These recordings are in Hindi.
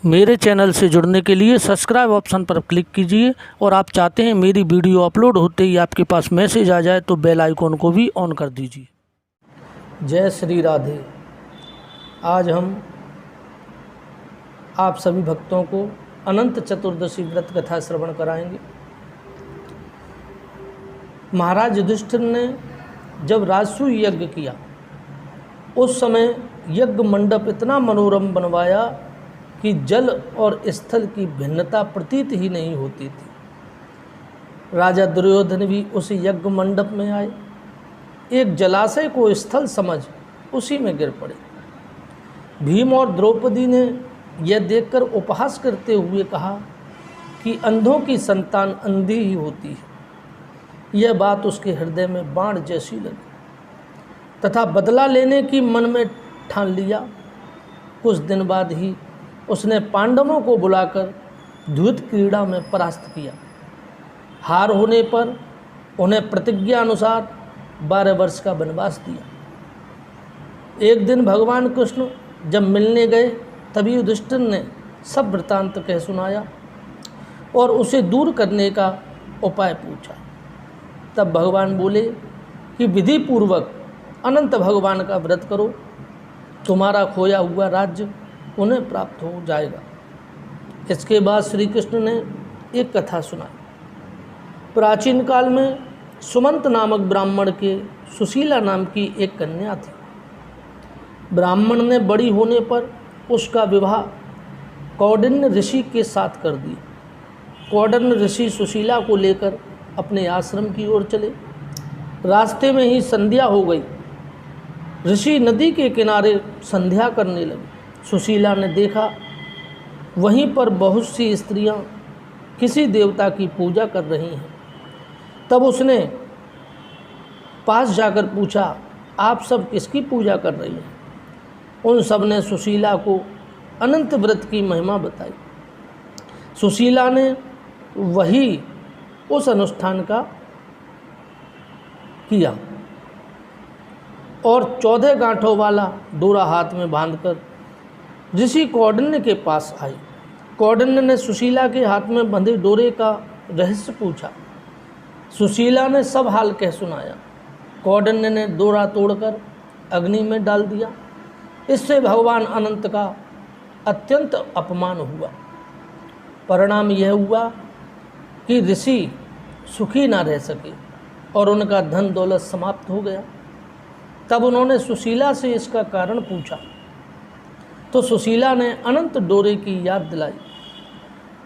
मेरे चैनल से जुड़ने के लिए सब्सक्राइब ऑप्शन पर क्लिक कीजिए और आप चाहते हैं मेरी वीडियो अपलोड होते ही आपके पास मैसेज आ जाए तो बेल आइकॉन को भी ऑन कर दीजिए। जय श्री राधे। आज हम आप सभी भक्तों को अनंत चतुर्दशी व्रत कथा श्रवण कराएंगे। महाराज युधिष्ठिर ने जब राजसूय यज्ञ किया उस समय यज्ञ मंडप इतना मनोरम बनवाया कि जल और स्थल की भिन्नता प्रतीत ही नहीं होती थी। राजा दुर्योधन भी उस यज्ञ मंडप में आए, एक जलाशय को स्थल समझ उसी में गिर पड़े। भीम और द्रौपदी ने यह देखकर उपहास करते हुए कहा कि अंधों की संतान अंधी ही होती है। यह बात उसके हृदय में बाण जैसी लगी तथा बदला लेने की मन में ठान लिया। कुछ दिन बाद ही उसने पांडवों को बुलाकर द्वैत क्रीड़ा में परास्त किया। हार होने पर उन्हें प्रतिज्ञा अनुसार 12 वर्ष का वनवास दिया। एक दिन भगवान कृष्ण जब मिलने गए तभी युधिष्ठिर ने सब वृत्तांत कह सुनाया और उसे दूर करने का उपाय पूछा। तब भगवान बोले कि विधि पूर्वक अनंत भगवान का व्रत करो, तुम्हारा खोया हुआ राज्य उन्हें प्राप्त हो जाएगा। इसके बाद श्री कृष्ण ने एक कथा सुनाई। प्राचीन काल में सुमंत नामक ब्राह्मण के सुशीला नाम की एक कन्या थी। ब्राह्मण ने बड़ी होने पर उसका विवाह कौंडिन्य ऋषि के साथ कर दिया। कौंडिन्य ऋषि सुशीला को लेकर अपने आश्रम की ओर चले। रास्ते में ही संध्या हो गई। ऋषि नदी के किनारे संध्या करने लगे। सुशीला ने देखा वहीं पर बहुत सी स्त्रियां किसी देवता की पूजा कर रही हैं। तब उसने पास जाकर पूछा, आप सब किसकी पूजा कर रही हैं? उन सब ने सुशीला को अनंत व्रत की महिमा बताई। सुशीला ने वही उस अनुष्ठान का किया और 14 गांठों वाला डोरा हाथ में बांधकर ऋषि कौंडिन्य के पास आई। कौंडिन्य ने सुशीला के हाथ में बंधे डोरे का रहस्य पूछा। सुशीला ने सब हाल कह सुनाया। कौंडिन्य ने डोरा तोड़कर अग्नि में डाल दिया। इससे भगवान अनंत का अत्यंत अपमान हुआ। परिणाम यह हुआ कि ऋषि सुखी ना रह सके और उनका धन दौलत समाप्त हो गया। तब उन्होंने सुशीला से इसका कारण पूछा तो सुशीला ने अनंत डोरे की याद दिलाई।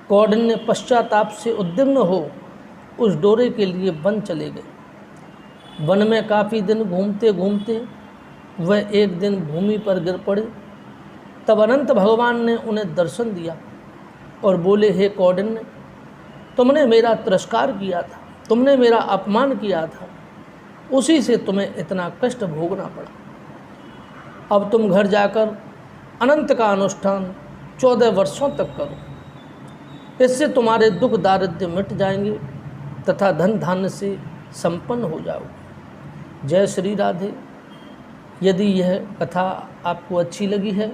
कौंडिन्य पश्चाताप से उद्विग्न हो उस डोरे के लिए वन चले गए। वन में काफ़ी दिन घूमते घूमते वह एक दिन भूमि पर गिर पड़े। तब अनंत भगवान ने उन्हें दर्शन दिया और बोले, हे कौंडिन्य, तुमने मेरा तिरस्कार किया था, तुमने मेरा अपमान किया था, उसी से तुम्हें इतना कष्ट भोगना पड़ा। अब तुम घर जाकर अनंत का अनुष्ठान 14 वर्षों तक करो। इससे तुम्हारे दुख दारिद्र्य मिट जाएंगे तथा धन धान्य से संपन्न हो जाओगे। जय श्री राधे। यदि यह कथा आपको अच्छी लगी है